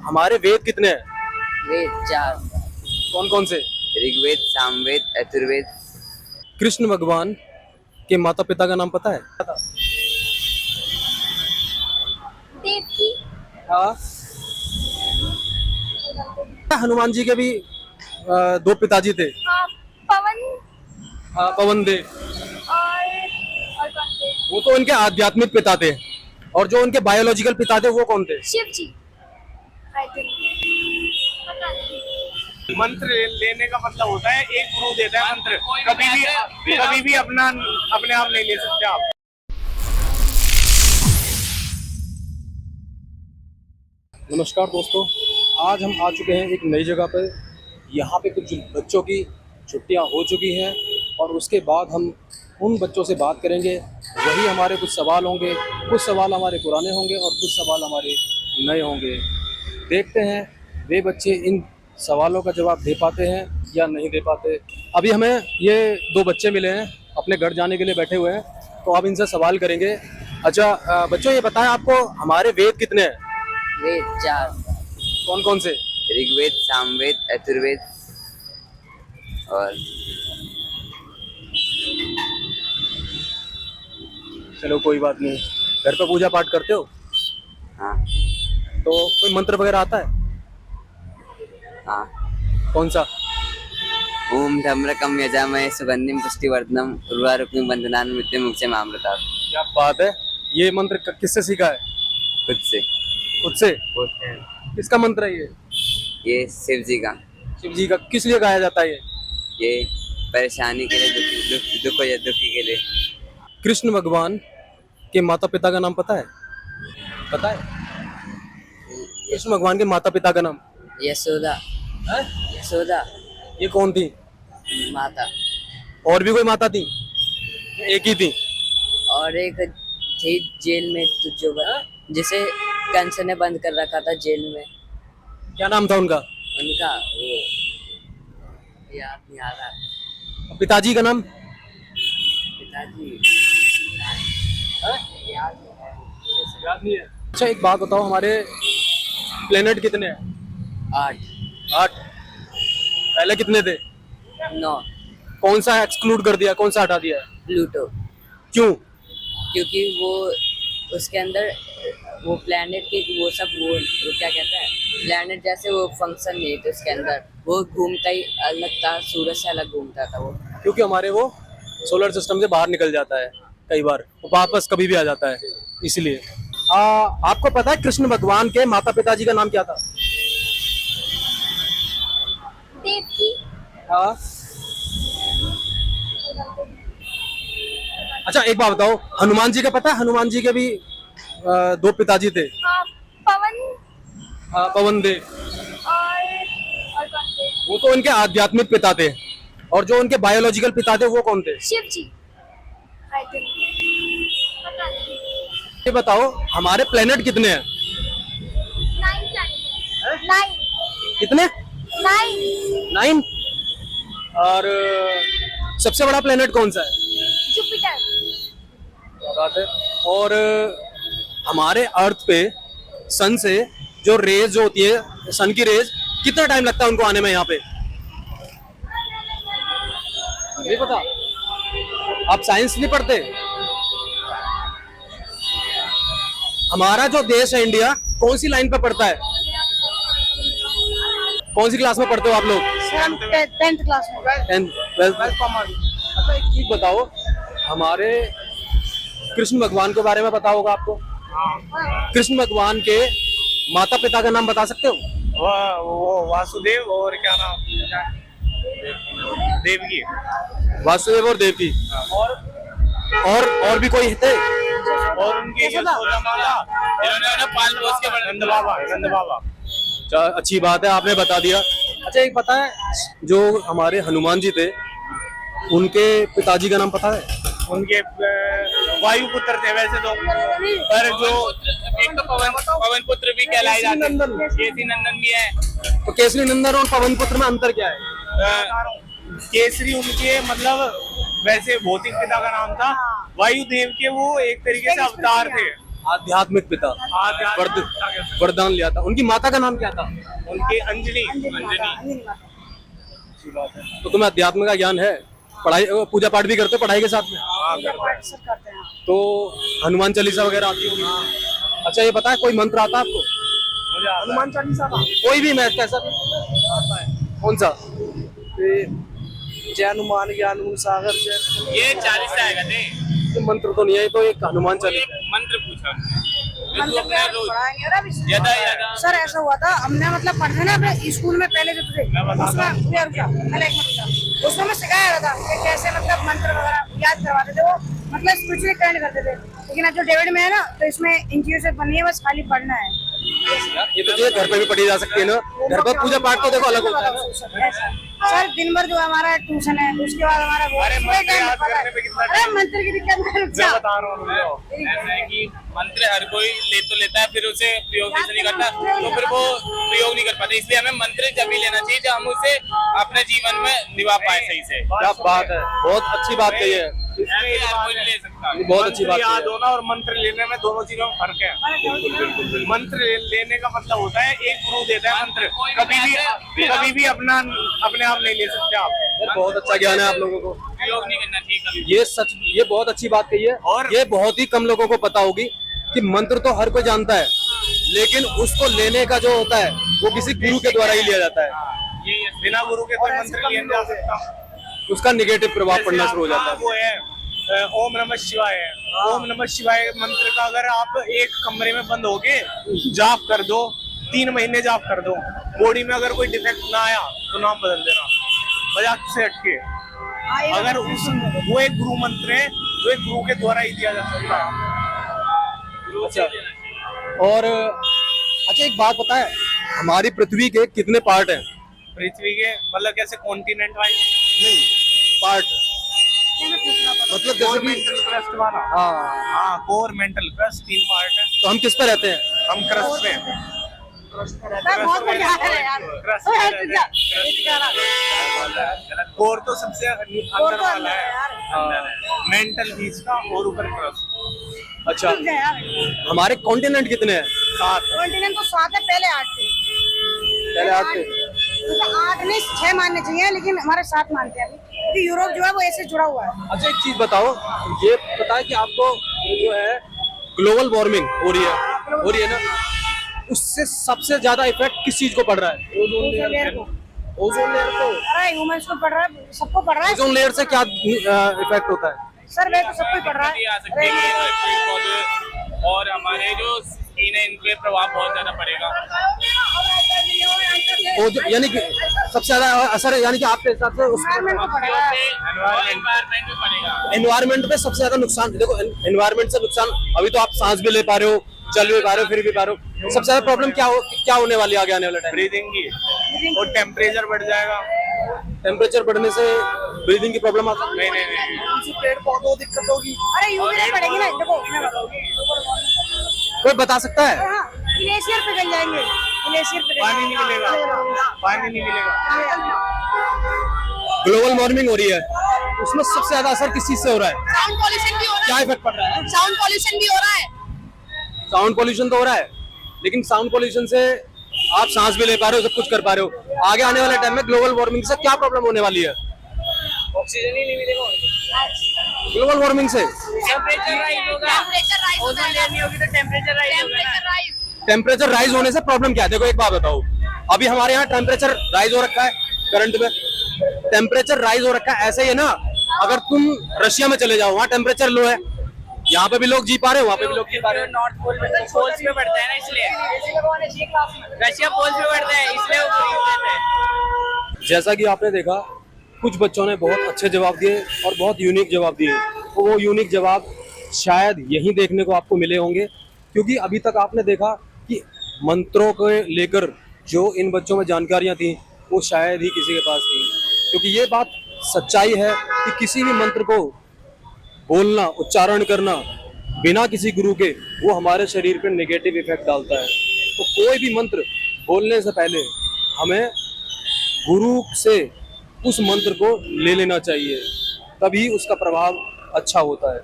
हमारे वेद कितने हैं? वेद 4। कौन कौन से? ऋग्वेद, सामवेद, अथर्ववेद। कृष्ण भगवान के माता पिता का नाम पता है? देवकी। हाँ। हनुमान जी के भी दो पिताजी थे। हाँ, पवन। हाँ, पवन देव। और कौन थे? वो तो उनके आध्यात्मिक पिता थे। और जो उनके बायोलॉजिकल पिता थे वो कौन थे? शिव जी, आई थिंक। पता नहीं। मंत्र लेने का मतलब होता है एक गुरु देता है मंत्र। कभी भी अपने आप नहीं ले सकते आप। नमस्कार दोस्तों, आज हम आ चुके हैं एक नई जगह पर। यहाँ पे कुछ बच्चों की छुट्टियाँ हो चुकी हैं और उसके बाद हम उन बच्चों से बात करेंगे। वही हमारे कुछ सवाल होंगे, कुछ सवाल हमारे पुराने होंगे और कुछ सवाल हमारे नए होंगे। देखते हैं वे बच्चे इन सवालों का जवाब दे पाते हैं या नहीं दे पाते। अभी हमें ये दो बच्चे मिले हैं, अपने घर जाने के लिए बैठे हुए हैं, तो अब इनसे सवाल करेंगे। अच्छा बच्चों, ये बताएं आपको हमारे वेद कितने हैं? वेद 4। कौन कौन से? ऋग्वेद, सामवेद, अथर्ववेद और चलो कोई बात नहीं। घर पे पूजा पाठ करते हो? हाँ। तो कोई मंत्र वगैरह आता है? हाँ। कौन सा? ओम धम्रकम यजामहे सुगंधिम पुष्टिवर्धनम उर्वारुकमिव बंधनान् मृत्युमुक्षयमामृतात्। क्या बात है! ये मंत्र किससे सीखा है? खुद से। खुद से? किसका मंत्र है ये? ये शिव जी का। शिव जी का। किस लिए गाया जाता है ये? ये परेशानी के लिए, दुखी के लिए। कृष्ण भगवान के माता पिता का नाम पता है? पता है? कृष्ण भगवान के माता पिता का नाम? यशोदा। है? यशोदा ये कौन थी? माता। और भी कोई माता थी? एक ही थी? और एक थी जेल में जो जिसे कंस ने बंद कर रखा था जेल में। क्या नाम था उनका? उनका वो याद नहीं आ रहा। पिताजी का नाम? पिताजी है? याद नहीं है। याद नहीं है। अच्छा एक बात बताओ, हमारे प्लेनेट कितने हैं? 8। 8। पहले कितने थे? 9। कौन सा एक्सक्लूड कर दिया, कौन सा हटा दिया? प्लूटो। क्यों? क्योंकि वो उसके अंदर वो प्लेनेट के वो सब वो क्या कहता है, प्लेनेट जैसे वो फंक्शन नहीं थे उसके अंदर। वो घूमता ही अलग था, सूरज से अलग घूमता था वो। क्योंकि हमारे वो सोलर सिस्टम से बाहर निकल जाता है कई बार, वो वापस कभी भी आ जाता है, इसलिए। आपको पता है कृष्ण भगवान के माता पिताजी का नाम क्या था? देवकी। हाँ। अच्छा एक बात बताओ, हनुमान जी का पता है? हनुमान जी के भी दो पिताजी थे। हाँ, पवन। पवन देव। और कौन थे? वो तो उनके आध्यात्मिक पिता थे। और जो उनके बायोलॉजिकल पिता थे वो कौन थे? शिव जी, आई थिंक। पता नहीं। ये बताओ हमारे प्लेनेट कितने हैं? 9 प्लैनेट। 9। कितने? 9। 9। और सबसे बड़ा प्लेनेट कौन सा है? जुपिटर। क्या बात है! और हमारे अर्थ पे सन से जो रेज जो होती है, सन की रेज, कितना टाइम लगता है उनको आने में यहाँ पे? नहीं पता? आप साइंस नहीं पढ़ते? हमारा जो देश है इंडिया, कौन सी लाइन पे पढ़ता है? कौन सी क्लास में पढ़ते हो आप लोग? 10th क्लास में। 10th 12th। अच्छा एक चीज बताओ, हमारे कृष्ण भगवान के बारे में पता होगा आपको। कृष्ण भगवान के माता पिता का नाम बता सकते हो? वो वासुदेव और क्या नाम, देवकी। वासुदेव और देवकी। और भी कोई थे? और उनके यशोदा माता, जिन्होंने पाल पोस के नंद बाबा। अच्छा, अच्छी बात है, आपने बता दिया। अच्छा एक पता है, जो हमारे हनुमान जी थे उनके पिताजी का नाम पता है? उनके वायु पुत्र थे वैसे तो, पर जो एक तो पवन पुत्र भी कहलाए जाते हैं, केसरी नंदन भी है। तो केसरी नंदन और पवन पुत्र में अंतर क्या है? केसरी उनके मतलब वैसे भौतिक पिता का नाम था, वायुदेव के वो एक तरीके से अवतार थे। आध्यात्मिक पिता वरदान लिया था। उनकी माता का नाम क्या था? उनकी अंजलि। तो तुम्हें अध्यात्म का ज्ञान है? पढ़ाई पूजा पाठ भी करते हो पढ़ाई के साथ में? तो हनुमान चालीसा वगैरह आती होगी? अच्छा ये पता है कोई मंत्र आता है आपको? हनुमान चालीसा कोई भी मैथ कैसा भी आता है। कौन सा? जय हनुमान ज्ञान गुण सागर जय। ये 40 आएगा थे। ये मंत्र तो नहीं है, ये तो एक हनुमान एक चालीसा। मंत्र पूछा जो तू अपना रोज ज्यादा सर ऐसा हुआ था, हमने मतलब पढ़ते ना अपने स्कूल में पहले जो थे उसमें हमें सिखाया गया था कि कैसे मतलब मंत्र वगैरह याद करवाते थे, वो मतलब स्पिरिचुअली ट्रेंड करते थे। लेकिन अब जो डेविड में है ना, तो इसमें इन चीजों से बननी है, बस खाली पढ़ना है। ये तो चीजें घर पे भी पढ़ी जा सकती है ना। घर पर पूजा पाठ तो देखो अलग होता है ना। सर दिन भर जो हमारा ट्यूशन है, उसके बाद हमारा वो अरे उसमें मंत्र टाइम याद पता है। करने में कितना अरे मंत्र की दिक्कत नहीं, रुक जाओ। बता रहा हूँ ऐसा है कि मंत्र हर कोई ले तो लेता है, फिर उसे प्रयोग जैसे नहीं करता तो फिर वो प्रयोग नहीं कर पाते। इसलिए हमें मंत्र जब भी लेना चाहिए जब हम उसे अपने जीवन में निभा पाए सही से। क्या बात है, बहुत अच्छी बात कही है। ऐसे हर कोई नहीं ले सकता। बहुत अच्छी बात याद कही है। होना और मंत्र लेने में दोनों चीजों में फर्क है। मंत्र लेने का मतलब होता है एक गुरु देता है मंत्र, कभी भी अपना अपने आप नहीं ले सकते आप। बहुत अच्छा ज्ञान है आप लोगों को। प्रयोग नहीं करना चाहिए कभी। ये सच, ये बहुत अच्छी बात कही है। और ये बहुत ही कम लोगों को पता होगी कि मंत्र तो हर कोई जानता है, लेकिन उसको लेने का जो होता है वो किसी गुरु के द्वारा ही लिया जाता है। ये बिना गुरु के कोई मंत्र लिया नहीं जा सकता। उसका निगेटिव प्रभाव पड़ना शुरू हो जाता है। वो है ओम नमः शिवाय है। ओम नमः शिवाय मंत्र का अगर आप एक कमरे में बंद होके जाप कर दो, 3 महीने जाप कर दो, बॉडी में अगर कोई डिफेक्ट ना आया तो नाम बदल देना मजाक से हटके। अगर उस वो एक गुरु मंत्र है जो एक गुरु के द्वारा ही दिया जा सकता है। अच्छा, और अच्छा एक बात पता है, हमारी पृथ्वी के कितने पार्ट हैं? पृथ्वी के मतलब कैसे कॉन्टिनेंट वाइज? नहीं, पार्ट मतलब जैसे कि क्रस्ट वाला। हाँ कोर मेंटल क्रस्ट 3 पार्ट है। तो हम किस पे रहते हैं? हम क्रस्ट पे बहुत बढ़िया है यार। कोर तो सबसे अंदर वाला है, मेंटल बीच का और ऊपर क्रस्ट। अच्छा, हमारे कॉन्टिनेंट कितने हैं? 7। कॉन्टिनेंट तो 7 है, पहले 8 थे। पहले 8 थे। तो 8 नहीं 6 मानने चाहिए, लेकिन हमारे 7 मानते हैं अभी, क्योंकि यूरोप जो है वो ऐसे जुड़ा हुआ है। अच्छा एक चीज बताओ, ये पता है कि आपको जो है ग्लोबल वार्मिंग हो रही है ना, उससे सबसे ज्यादा इफेक्ट किस चीज को पड़ रहा है? ओजोन लेयर को। ओजोन लेयर को। अरे ह्यूमंस को पड़ रहा है, सबको पड़ रहा है। ओजोन लेयर से क्या इफेक्ट होता है? सर वे तो सबको ही पड़ रहा आ है। सकते हैं ये पेड़ पौधे और हमारे जो स्किन है इन पे प्रभाव बहुत ज्यादा पड़ेगा। यानी कि सबसे ज्यादा असर यानी कि आपके हिसाब से उस एनवायरनमेंट को पड़ रहा है। एनवायरमेंट में पड़ेगा। एनवायरनमेंट पे सबसे ज्यादा नुकसान, देखो एनवायरनमेंट से नुकसान, अभी तो आप सांस भी ले पा रहे हो, चल भी पा रहे हो, फिर भी पा रहे हो। सबसे ज्यादा प्रॉब्लम क्या होने वाली है आगे आने वाले टाइम? ब्रीदिंग की, और टेम्परेचर बढ़ जाएगा। टेम्परेचर बढ़ने से ब्रीदिंग की प्रॉब्लम आ सकती है। नहीं पेड़ पौधों दिक्कत होगी। अरे यूं भी नहीं पड़ेगी ना, देखो मैं बताऊंगी। कोई बता सकता है? हाँ, ग्लेशियर पे गल जाएंगे, ग्लेशियर पे पानी नहीं मिलेगा, पानी नहीं मिलेगा। ग्लोबल वार्मिंग हो रही है, उसमें सबसे ज्यादा असर किस चीज से हो रहा है? साउंड पॉल्यूशन भी हो रहा क्या है। इफेक्ट पड़ रहा है? साउंड पॉल्यूशन भी हो रहा है। साउंड पोल्यूशन तो हो रहा है, लेकिन साउंड पोल्यूशन से आप सांस भी ले पा रहे हो, सब कुछ कर पा रहे हो। आगे आने वाले टाइम में ग्लोबल वार्मिंग से क्या प्रॉब्लम होने वाली है? ऑक्सीजन ही नहीं मिलेगा। ग्लोबल वार्मिंग से टेम्परेचर राइज होगा, टेम्परेचर राइज ओजोन लेयर नहीं होगी तो टेम्परेचर राइज होगा ना। Temperature rise. टेम्परेचर राइज होने से प्रॉब्लम क्या है? देखो एक बात बताओ, अभी हमारे यहाँ टेम्परेचर राइज हो रखा है, करंट में टेम्परेचर राइज हो रखा है। ऐसे ही है ना, अगर तुम रशिया में चले जाओ, वहाँ टेम्परेचर लो है, यहाँ पे भी लोग जी पा रहे हो, वहाँ पे भी लोग जी पा रहे हैं। नॉर्थ पोल में पोल्स पे बढ़ता है ना, इसलिए रशिया पोल्स पे बढ़ता है, इसलिए वो फ्रीज रहता है। जैसा कि आपने देखा, कुछ बच्चों ने बहुत अच्छे जवाब दिए और बहुत यूनिक जवाब दिए, तो वो यूनिक जवाब शायद यहीं देखने को आपको मिले होंगे, क्योंकि अभी तक आपने देखा कि मंत्रों को लेकर जो इन बच्चों में जानकारियां थी वो शायद ही किसी के पास थी। क्योंकि ये बात सच्चाई है कि किसी भी मंत्र को बोलना, उच्चारण करना बिना किसी गुरु के, वो हमारे शरीर पे नेगेटिव इफेक्ट डालता है। तो कोई भी मंत्र बोलने से पहले हमें गुरु से उस मंत्र को ले लेना चाहिए, तभी उसका प्रभाव अच्छा होता है।